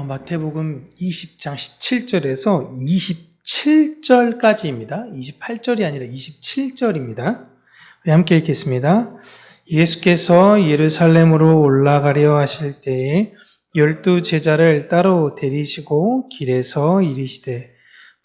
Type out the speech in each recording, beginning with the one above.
마태복음 20장 17절에서 27절까지입니다. 28절이 아니라 27절입니다. 우리 함께 읽겠습니다. 예수께서 예루살렘으로 올라가려 하실 때에 12 제자를 따로 데리시고 길에서 이르시되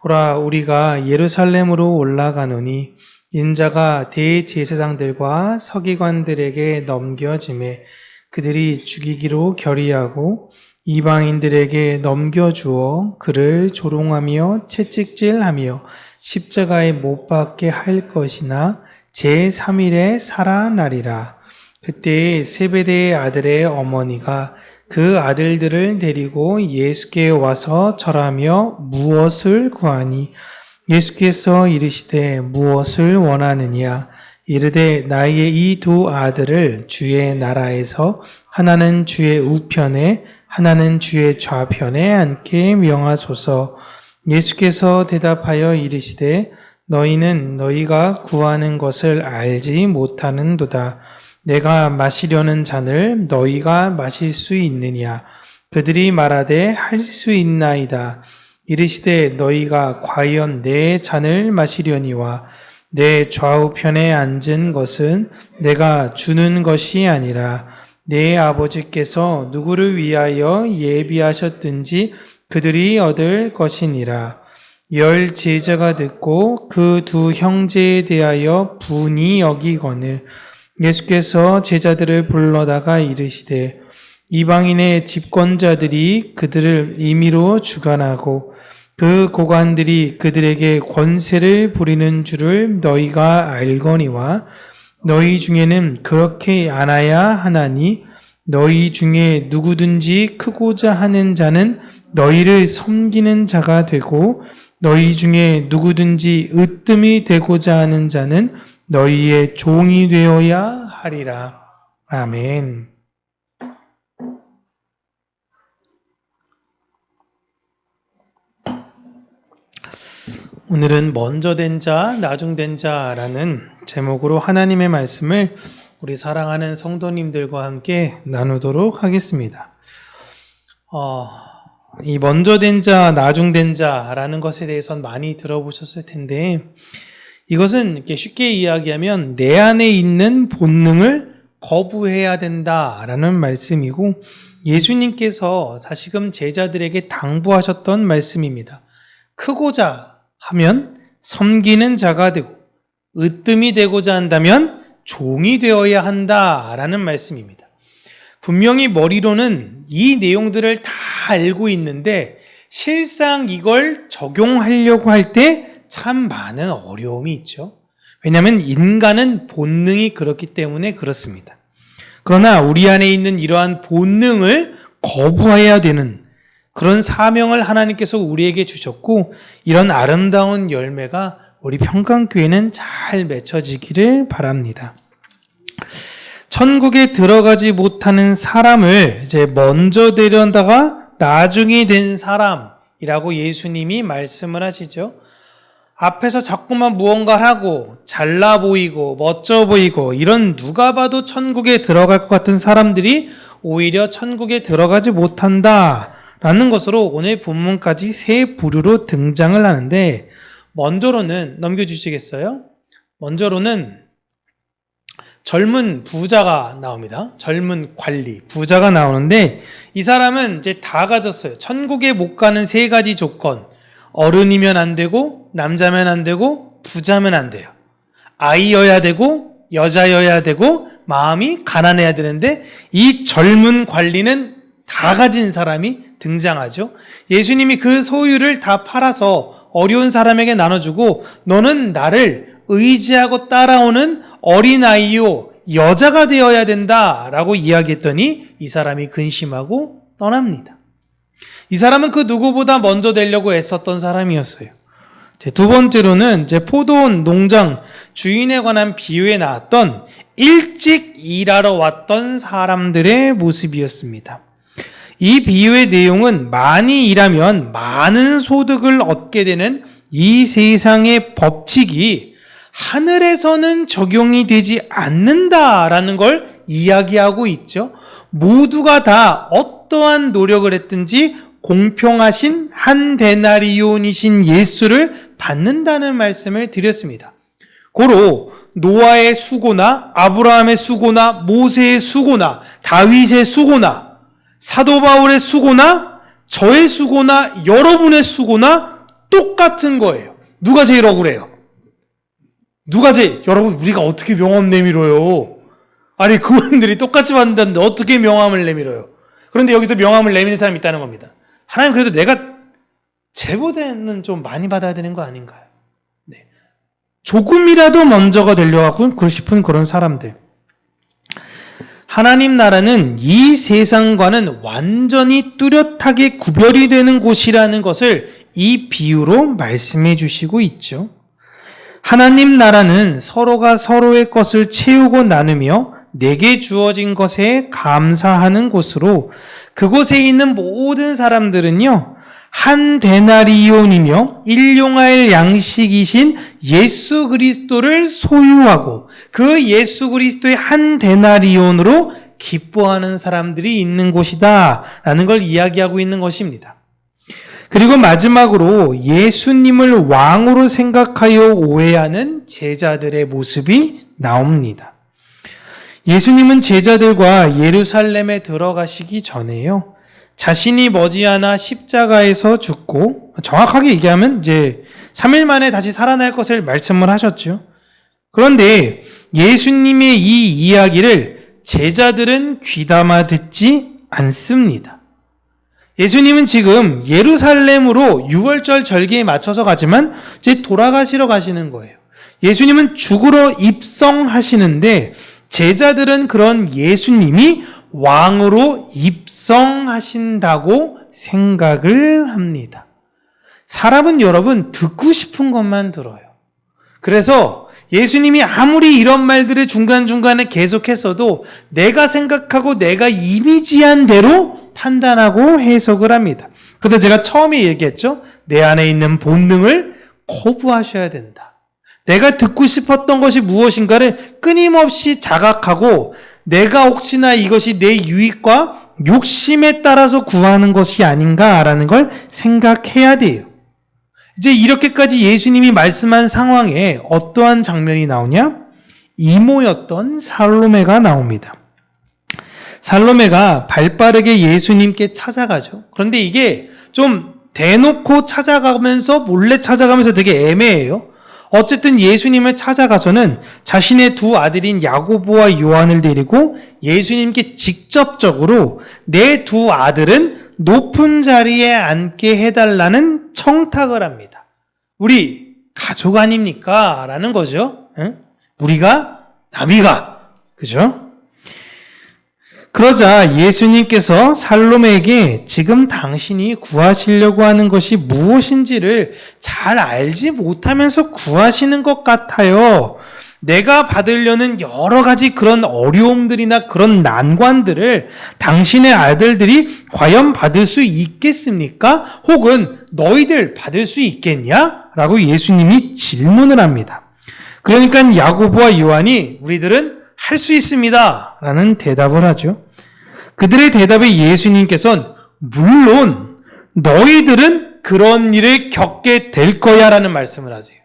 보라 우리가 예루살렘으로 올라가노니 인자가 대제사장들과 서기관들에게 넘겨짐에 그들이 죽이기로 결의하고 이방인들에게 넘겨주어 그를 조롱하며 채찍질하며 십자가에 못 박게 할 것이나 제3일에 살아나리라. 그때 세베대의 아들의 어머니가 그 아들들을 데리고 예수께 와서 절하며 무엇을 구하니 예수께서 이르시되 무엇을 원하느냐 이르되 나의 이 두 아들을 주의 나라에서 하나는 주의 우편에 하나는 주의 좌편에 앉게 명하소서. 예수께서 대답하여 이르시되 너희는 너희가 구하는 것을 알지 못하는도다. 내가 마시려는 잔을 너희가 마실 수 있느냐? 그들이 말하되 할 수 있나이다. 이르시되 너희가 과연 내 잔을 마시려니와 내 좌우편에 앉은 것은 내가 주는 것이 아니라 내 아버지께서 누구를 위하여 예비하셨든지 그들이 얻을 것이니라. 10 제자가 듣고 그 두 형제에 대하여 분이 여기거늘 예수께서 제자들을 불러다가 이르시되 이방인의 집권자들이 그들을 임의로 주관하고 그 고관들이 그들에게 권세를 부리는 줄을 너희가 알거니와 너희 중에는 그렇게 안아야 하나니 너희 중에 누구든지 크고자 하는 자는 너희를 섬기는 자가 되고 너희 중에 누구든지 으뜸이 되고자 하는 자는 너희의 종이 되어야 하리라. 아멘. 오늘은 먼저 된 자, 나중 된 자라는 제목으로 하나님의 말씀을 우리 사랑하는 성도님들과 함께 나누도록 하겠습니다. 이 먼저 된 자, 나중 된 자라는 것에 대해서는 많이 들어보셨을 텐데 이것은 이렇게 쉽게 이야기하면 내 안에 있는 본능을 거부해야 된다라는 말씀이고 예수님께서 다시금 제자들에게 당부하셨던 말씀입니다. 크고자 하면 섬기는 자가 되고 으뜸이 되고자 한다면 종이 되어야 한다라는 말씀입니다. 분명히 머리로는 이 내용들을 다 알고 있는데 실상 이걸 적용하려고 할 때 참 많은 어려움이 있죠. 왜냐하면 인간은 본능이 그렇기 때문에 그렇습니다. 그러나 우리 안에 있는 이러한 본능을 거부해야 되는 그런 사명을 하나님께서 우리에게 주셨고 이런 아름다운 열매가 우리 평강교회는 잘 맺혀지기를 바랍니다. 천국에 들어가지 못하는 사람을 이제 먼저 데려다가 나중에 된 사람이라고 예수님이 말씀을 하시죠. 앞에서 자꾸만 무언가를 하고 잘나 보이고 멋져 보이고 이런 누가 봐도 천국에 들어갈 것 같은 사람들이 오히려 천국에 들어가지 못한다라는 것으로 오늘 본문까지 세 부류로 등장을 하는데 먼저로는 넘겨주시겠어요? 먼저로는 젊은 부자가 나옵니다. 젊은 관리, 부자가 나오는데 이 사람은 이제 다 가졌어요. 천국에 못 가는 세 가지 조건. 어른이면 안 되고 남자면 안 되고 부자면 안 돼요. 아이여야 되고 여자여야 되고 마음이 가난해야 되는데 이 젊은 관리는 다 가진 사람이 등장하죠. 예수님이 그 소유를 다 팔아서 어려운 사람에게 나눠주고 너는 나를 의지하고 따라오는 어린아이요 여자가 되어야 된다라고 이야기했더니 이 사람이 근심하고 떠납니다. 이 사람은 그 누구보다 먼저 되려고 애썼던 사람이었어요. 두 번째로는 포도원 농장 주인에 관한 비유에 나왔던 일찍 일하러 왔던 사람들의 모습이었습니다. 이 비유의 내용은 많이 일하면 많은 소득을 얻게 되는 이 세상의 법칙이 하늘에서는 적용이 되지 않는다라는 걸 이야기하고 있죠. 모두가 다 어떠한 노력을 했든지 공평하신 한 데나리온이신 예수를 받는다는 말씀을 드렸습니다. 고로 노아의 수고나 아브라함의 수고나 모세의 수고나 다윗의 수고나 사도 바울의 수고나 저의 수고나 여러분의 수고나 똑같은 거예요. 누가 제일 억울해요? 여러분, 우리가 어떻게 명함 내밀어요? 아니, 그분들이 똑같이 받는다는데 어떻게 명함을 내밀어요? 그런데 여기서 명함을 내미는 사람이 있다는 겁니다. 하나님, 그래도 내가 쟤보다는 좀 많이 받아야 되는 거 아닌가요? 네. 조금이라도 먼저가 되려고 싶은 그런 사람들. 하나님 나라는 이 세상과는 완전히 뚜렷하게 구별이 되는 곳이라는 것을 이 비유로 말씀해 주시고 있죠. 하나님 나라는 서로가 서로의 것을 채우고 나누며 내게 주어진 것에 감사하는 곳으로, 그곳에 있는 모든 사람들은요, 한 데나리온이며 일용할 양식이신 예수 그리스도를 소유하고 그 예수 그리스도의 한 데나리온으로 기뻐하는 사람들이 있는 곳이다 라는 걸 이야기하고 있는 것입니다. 그리고 마지막으로 예수님을 왕으로 생각하여 오해하는 제자들의 모습이 나옵니다. 예수님은 제자들과 예루살렘에 들어가시기 전에요, 자신이 머지않아 십자가에서 죽고, 정확하게 얘기하면 이제 3일 만에 다시 살아날 것을 말씀을 하셨죠. 그런데 예수님의 이 이야기를 제자들은 귀담아 듣지 않습니다. 예수님은 지금 예루살렘으로 6월절 절기에 맞춰서 가지만 이제 돌아가시러 가시는 거예요. 예수님은 죽으러 입성하시는데 제자들은 그런 예수님이 왕으로 입성하신다고 생각을 합니다. 사람은 여러분 듣고 싶은 것만 들어요. 그래서 예수님이 아무리 이런 말들을 중간중간에 계속했어도 내가 생각하고 내가 이미지한 대로 판단하고 해석을 합니다. 그래서 제가 처음에 얘기했죠. 내 안에 있는 본능을 거부하셔야 된다. 내가 듣고 싶었던 것이 무엇인가를 끊임없이 자각하고 내가 혹시나 이것이 내 유익과 욕심에 따라서 구하는 것이 아닌가라는 걸 생각해야 돼요. 이제 이렇게까지 예수님이 말씀한 상황에 어떠한 장면이 나오냐? 이모였던 살로메가 나옵니다. 살로메가 발빠르게 예수님께 찾아가죠. 그런데 이게 좀 대놓고 찾아가면서 몰래 찾아가면서 되게 애매해요. 어쨌든 예수님을 찾아가서는 자신의 두 아들인 야고보와 요한을 데리고 예수님께 직접적으로 내 두 아들은 높은 자리에 앉게 해달라는 청탁을 합니다. 우리 가족 아닙니까? 라는 거죠. 응? 우리가 남이가. 그죠? 그러자 예수님께서 살로메에게 지금 당신이 구하시려고 하는 것이 무엇인지를 잘 알지 못하면서 구하시는 것 같아요. 내가 받으려는 여러 가지 그런 어려움들이나 그런 난관들을 당신의 아들들이 과연 받을 수 있겠습니까? 혹은 너희들 받을 수 있겠냐? 라고 예수님이 질문을 합니다. 그러니까 야고보와 요한이 우리들은 할 수 있습니다. 라는 대답을 하죠. 그들의 대답에 예수님께서는 물론 너희들은 그런 일을 겪게 될 거야 라는 말씀을 하세요.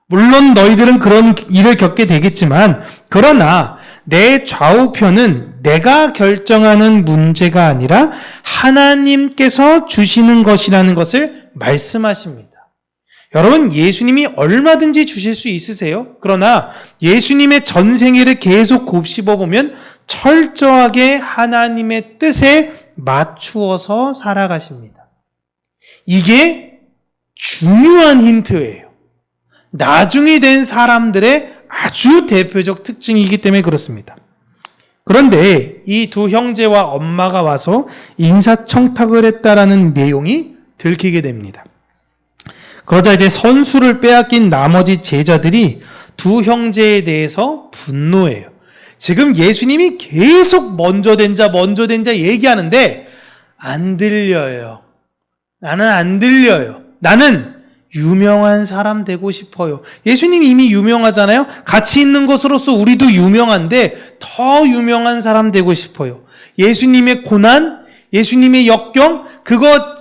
물론 너희들은 그런 일을 겪게 되겠지만 그러나 내 좌우편은 내가 결정하는 문제가 아니라 하나님께서 주시는 것이라는 것을 말씀하십니다. 여러분, 예수님이 얼마든지 주실 수 있으세요. 그러나 예수님의 전생애를 계속 곱씹어 보면 철저하게 하나님의 뜻에 맞추어서 살아가십니다. 이게 중요한 힌트예요. 나중이 된 사람들의 아주 대표적 특징이기 때문에 그렇습니다. 그런데 이 두 형제와 엄마가 와서 인사청탁을 했다라는 내용이 들키게 됩니다. 그러자 이제 선수를 빼앗긴 나머지 제자들이 두 형제에 대해서 분노해요. 지금 예수님이 계속 먼저 된 자 얘기하는데 안 들려요. 나는 안 들려요. 나는 유명한 사람 되고 싶어요. 예수님이 이미 유명하잖아요. 가치 있는 것으로서 우리도 유명한데 더 유명한 사람 되고 싶어요. 예수님의 고난, 예수님의 역경, 그것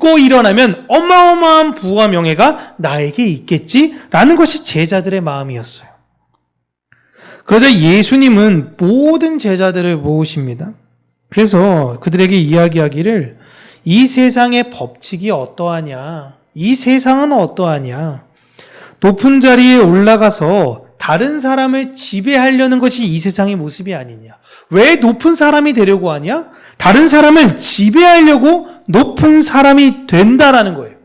믿고 일어나면 어마어마한 부와 명예가 나에게 있겠지라는 것이 제자들의 마음이었어요. 그러자 예수님은 모든 제자들을 모으십니다. 그래서 그들에게 이야기하기를 이 세상의 법칙이 어떠하냐? 이 세상은 어떠하냐? 높은 자리에 올라가서 다른 사람을 지배하려는 것이 이 세상의 모습이 아니냐? 왜 높은 사람이 되려고 하냐? 다른 사람을 지배하려고 높은 사람이 된다라는 거예요.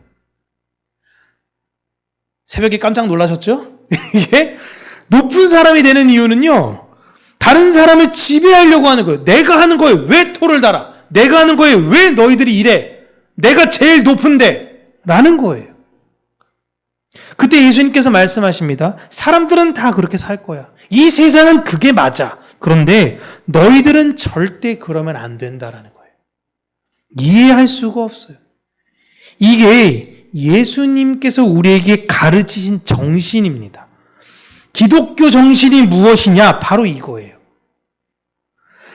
새벽에 깜짝 놀라셨죠? 이게 높은 사람이 되는 이유는요, 다른 사람을 지배하려고 하는 거예요. 내가 하는 거에 왜 토를 달아? 내가 하는 거에 왜 너희들이 이래? 내가 제일 높은데? 라는 거예요. 그때 예수님께서 말씀하십니다. 사람들은 다 그렇게 살 거야. 이 세상은 그게 맞아. 그런데 너희들은 절대 그러면 안 된다라는 거예요. 이해할 수가 없어요. 이게 예수님께서 우리에게 가르치신 정신입니다. 기독교 정신이 무엇이냐? 바로 이거예요.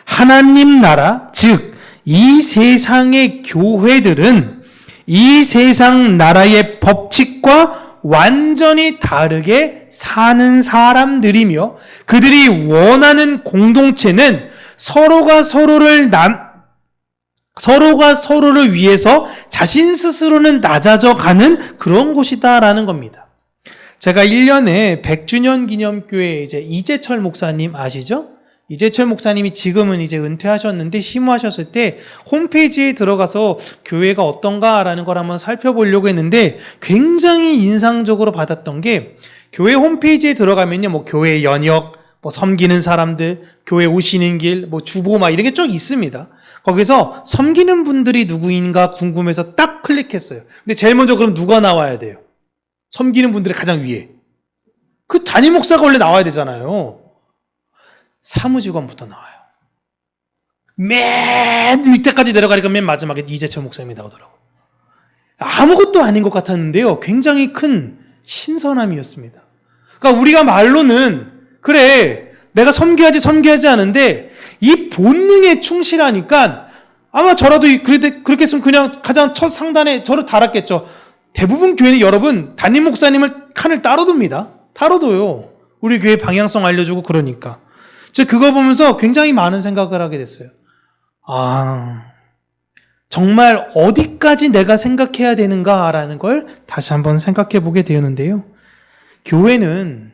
하나님 나라, 즉 이 세상의 교회들은 이 세상 나라의 법칙과 완전히 다르게 사는 사람들이며 그들이 원하는 공동체는 서로가 서로를 위해서 자신 스스로는 낮아져 가는 그런 곳이다라는 겁니다. 제가 1년에 100주년 기념교회 이재철 목사님 아시죠? 이재철 목사님이 지금은 이제 은퇴하셨는데 심호하셨을 때 홈페이지에 들어가서 교회가 어떤가라는 걸 한번 살펴보려고 했는데 굉장히 인상적으로 받았던 게 교회 홈페이지에 들어가면요, 뭐 교회 연역, 뭐 섬기는 사람들, 교회 오시는 길, 뭐 주보 막 이런 게 쭉 있습니다. 거기서 섬기는 분들이 누구인가 궁금해서 딱 클릭했어요. 근데 제일 먼저 그럼 누가 나와야 돼요? 섬기는 분들의 가장 위에. 그 담임 목사가 원래 나와야 되잖아요. 사무직원부터 나와요. 맨 밑에까지 내려가니까 맨 마지막에 이재철 목사님이 나오더라고요. 아무것도 아닌 것 같았는데요, 굉장히 큰 신선함이었습니다. 그러니까 우리가 말로는 그래, 내가 섬겨야지 하는데 이 본능에 충실하니까 아마 저라도 그렇게 했으면 그냥 가장 첫 상단에 저를 달았겠죠. 대부분 교회는 여러분 담임 목사님을 칸을 따로 둡니다. 따로 둬요. 우리 교회 방향성 알려주고 그러니까. 제가 그거 보면서 굉장히 많은 생각을 하게 됐어요. 정말 어디까지 내가 생각해야 되는가라는 걸 다시 한번 생각해 보게 되었는데요. 교회는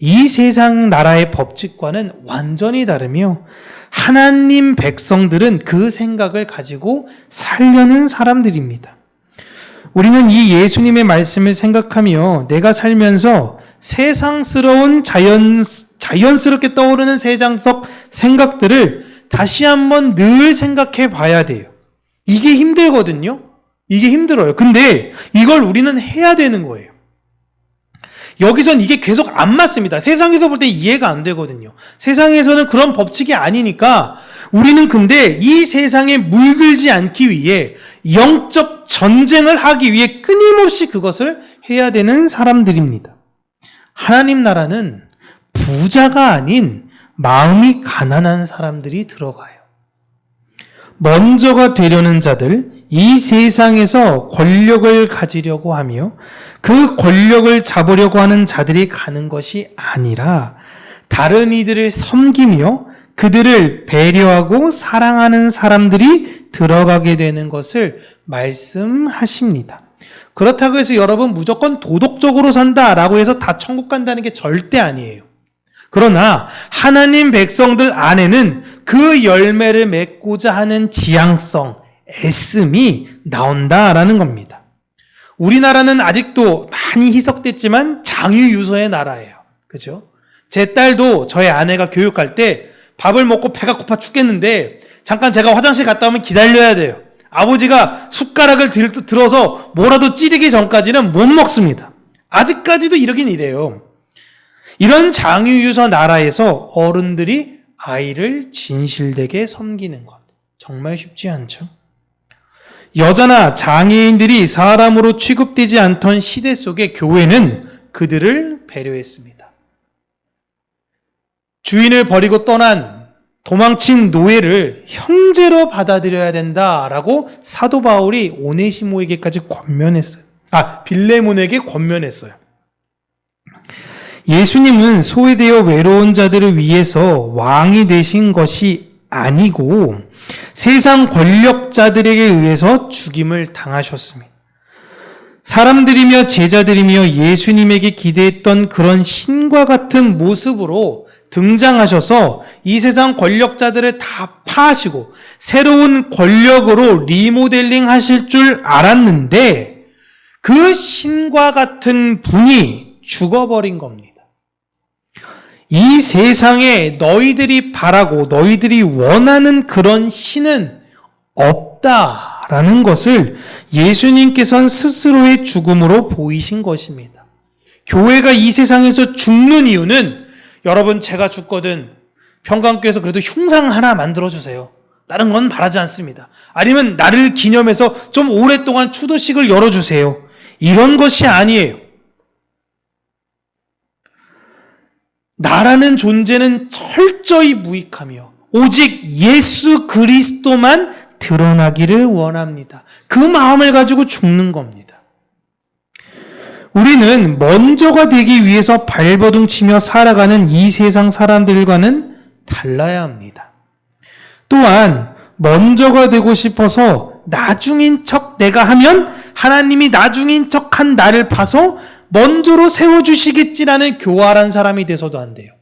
이 세상 나라의 법칙과는 완전히 다르며 하나님 백성들은 그 생각을 가지고 살려는 사람들입니다. 우리는 이 예수님의 말씀을 생각하며 내가 살면서 세상스러운 자연스럽게 떠오르는 세상적 생각들을 다시 한번 늘 생각해 봐야 돼요. 이게 힘들거든요. 이게 힘들어요. 근데 이걸 우리는 해야 되는 거예요. 여기선 이게 계속 안 맞습니다. 세상에서 볼 때 이해가 안 되거든요. 세상에서는 그런 법칙이 아니니까 우리는 근데 이 세상에 물들지 않기 위해 영적 전쟁을 하기 위해 끊임없이 그것을 해야 되는 사람들입니다. 하나님 나라는 부자가 아닌 마음이 가난한 사람들이 들어가요. 먼저가 되려는 자들, 이 세상에서 권력을 가지려고 하며 그 권력을 잡으려고 하는 자들이 가는 것이 아니라 다른 이들을 섬기며 그들을 배려하고 사랑하는 사람들이 들어가게 되는 것을 말씀하십니다. 그렇다고 해서 여러분 무조건 도덕적으로 산다라고 해서 다 천국 간다는 게 절대 아니에요. 그러나 하나님 백성들 안에는 그 열매를 맺고자 하는 지향성, 애씀이 나온다라는 겁니다. 우리나라는 아직도 많이 희석됐지만 장유유서의 나라예요. 그죠? 제 딸도 저희 아내가 교육할 때 밥을 먹고 배가 고파 죽겠는데 잠깐 제가 화장실 갔다 오면 기다려야 돼요. 아버지가 숟가락을 들어서 뭐라도 찌르기 전까지는 못 먹습니다. 아직까지도 이러긴 이래요. 이런 장유유서 나라에서 어른들이 아이를 진실되게 섬기는 것 정말 쉽지 않죠. 여자나 장애인들이 사람으로 취급되지 않던 시대 속에 교회는 그들을 배려했습니다. 주인을 버리고 떠난 도망친 노예를 형제로 받아들여야 된다라고 사도 바울이 오네시모에게까지 권면했어요. 빌레몬에게 권면했어요. 예수님은 소외되어 외로운 자들을 위해서 왕이 되신 것이 아니고 세상 권력자들에게 의해서 죽임을 당하셨습니다. 사람들이며 제자들이며 예수님에게 기대했던 그런 신과 같은 모습으로 등장하셔서 이 세상 권력자들을 다 파하시고 새로운 권력으로 리모델링 하실 줄 알았는데 그 신과 같은 분이 죽어버린 겁니다. 이 세상에 너희들이 바라고 너희들이 원하는 그런 신은 없다라는 것을 예수님께서는 스스로의 죽음으로 보이신 것입니다. 교회가 이 세상에서 죽는 이유는 여러분 제가 죽거든 평강교회에서 그래도 흉상 하나 만들어주세요. 다른 건 바라지 않습니다. 아니면 나를 기념해서 좀 오랫동안 추도식을 열어주세요. 이런 것이 아니에요. 나라는 존재는 철저히 무익하며 오직 예수 그리스도만 드러나기를 원합니다. 그 마음을 가지고 죽는 겁니다. 우리는 먼저가 되기 위해서 발버둥치며 살아가는 이 세상 사람들과는 달라야 합니다. 또한 먼저가 되고 싶어서 나중인 척 내가 하면 하나님이 나중인 척한 나를 봐서 먼저로 세워주시겠지라는 교활한 사람이 돼서도 안 돼요.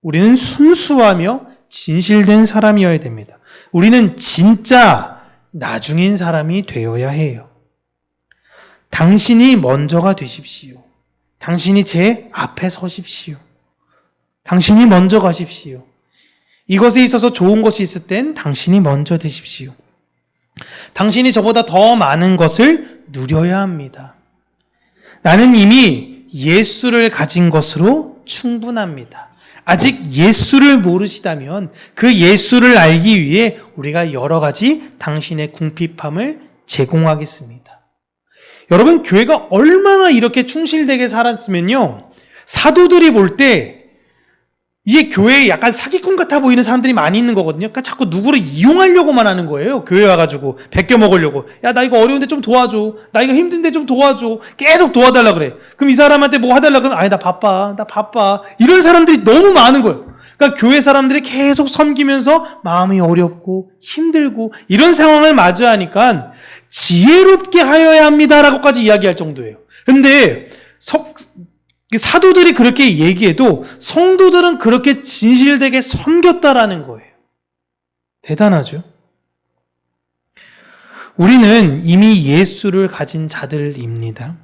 우리는 순수하며 진실된 사람이어야 됩니다. 우리는 진짜 나중인 사람이 되어야 해요. 당신이 먼저가 되십시오. 당신이 제 앞에 서십시오. 당신이 먼저 가십시오. 이것에 있어서 좋은 것이 있을 땐 당신이 먼저 되십시오. 당신이 저보다 더 많은 것을 누려야 합니다. 나는 이미 예수를 가진 것으로 충분합니다. 아직 예수를 모르시다면 그 예수를 알기 위해 우리가 여러 가지 당신의 궁핍함을 제공하겠습니다. 여러분, 교회가 얼마나 이렇게 충실되게 살았으면요, 사도들이 볼 때 이게 교회에 약간 사기꾼 같아 보이는 사람들이 많이 있는 거거든요. 그러니까 자꾸 누구를 이용하려고만 하는 거예요. 교회 와가지고 베껴 먹으려고. 야, 나 이거 어려운데 좀 도와줘. 나 이거 힘든데 좀 도와줘. 계속 도와달라 그래. 그럼 이 사람한테 뭐 해달라 그러면 아니 나 바빠. 이런 사람들이 너무 많은 거예요. 그러니까 교회 사람들이 계속 섬기면서 마음이 어렵고 힘들고 이런 상황을 마주하니까 지혜롭게 하여야 합니다라고까지 이야기할 정도예요. 근데 사도들이 그렇게 얘기해도 성도들은 그렇게 진실되게 섬겼다라는 거예요. 대단하죠? 우리는 이미 예수를 가진 자들입니다.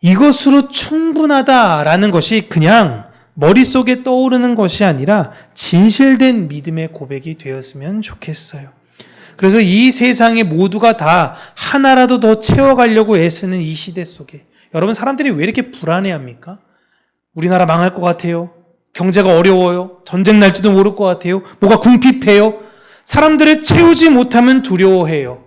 이것으로 충분하다라는 것이 그냥 머릿속에 떠오르는 것이 아니라 진실된 믿음의 고백이 되었으면 좋겠어요. 그래서 이 세상에 모두가 다 하나라도 더 채워가려고 애쓰는 이 시대 속에 여러분, 사람들이 왜 이렇게 불안해합니까? 우리나라 망할 것 같아요. 경제가 어려워요. 전쟁 날지도 모를 것 같아요. 뭐가 궁핍해요. 사람들을 채우지 못하면 두려워해요.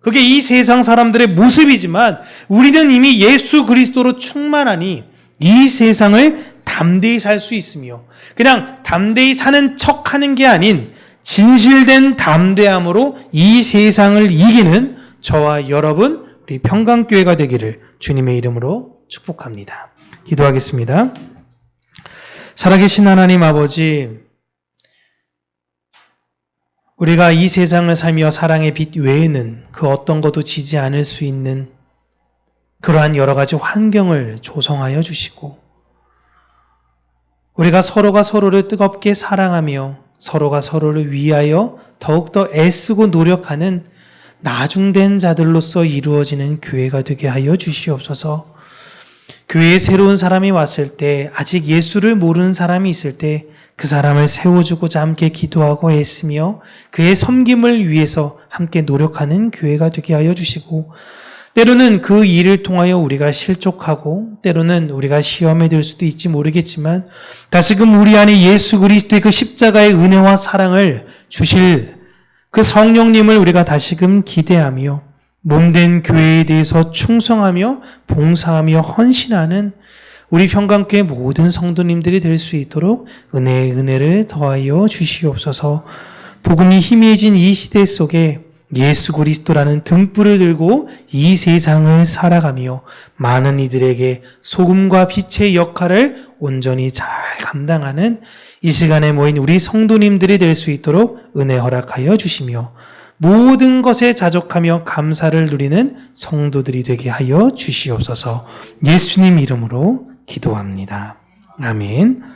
그게 이 세상 사람들의 모습이지만 우리는 이미 예수 그리스도로 충만하니 이 세상을 담대히 살 수 있으며 그냥 담대히 사는 척하는 게 아닌 진실된 담대함으로 이 세상을 이기는 저와 여러분 우리 평강교회가 되기를 주님의 이름으로 축복합니다. 기도하겠습니다. 살아계신 하나님 아버지, 우리가 이 세상을 살며 사랑의 빛 외에는 그 어떤 것도 지지 않을 수 있는 그러한 여러 가지 환경을 조성하여 주시고 우리가 서로가 서로를 뜨겁게 사랑하며 서로가 서로를 위하여 더욱더 애쓰고 노력하는 나중된 자들로서 이루어지는 교회가 되게 하여 주시옵소서. 교회에 새로운 사람이 왔을 때 아직 예수를 모르는 사람이 있을 때 그 사람을 세워주고자 함께 기도하고 애쓰며 그의 섬김을 위해서 함께 노력하는 교회가 되게 하여 주시고 때로는 그 일을 통하여 우리가 실족하고 때로는 우리가 시험에 들 수도 있지 모르겠지만 다시금 우리 안에 예수 그리스도의 그 십자가의 은혜와 사랑을 주실 그 성령님을 우리가 다시금 기대하며 몸된 교회에 대해서 충성하며 봉사하며 헌신하는 우리 평강교회 모든 성도님들이 될 수 있도록 은혜의 은혜를 더하여 주시옵소서. 복음이 희미해진 이 시대 속에 예수 그리스도라는 등불을 들고 이 세상을 살아가며 많은 이들에게 소금과 빛의 역할을 온전히 잘 감당하는 이 시간에 모인 우리 성도님들이 될 수 있도록 은혜 허락하여 주시며 모든 것에 자족하며 감사를 누리는 성도들이 되게 하여 주시옵소서. 예수님 이름으로 기도합니다. 아멘.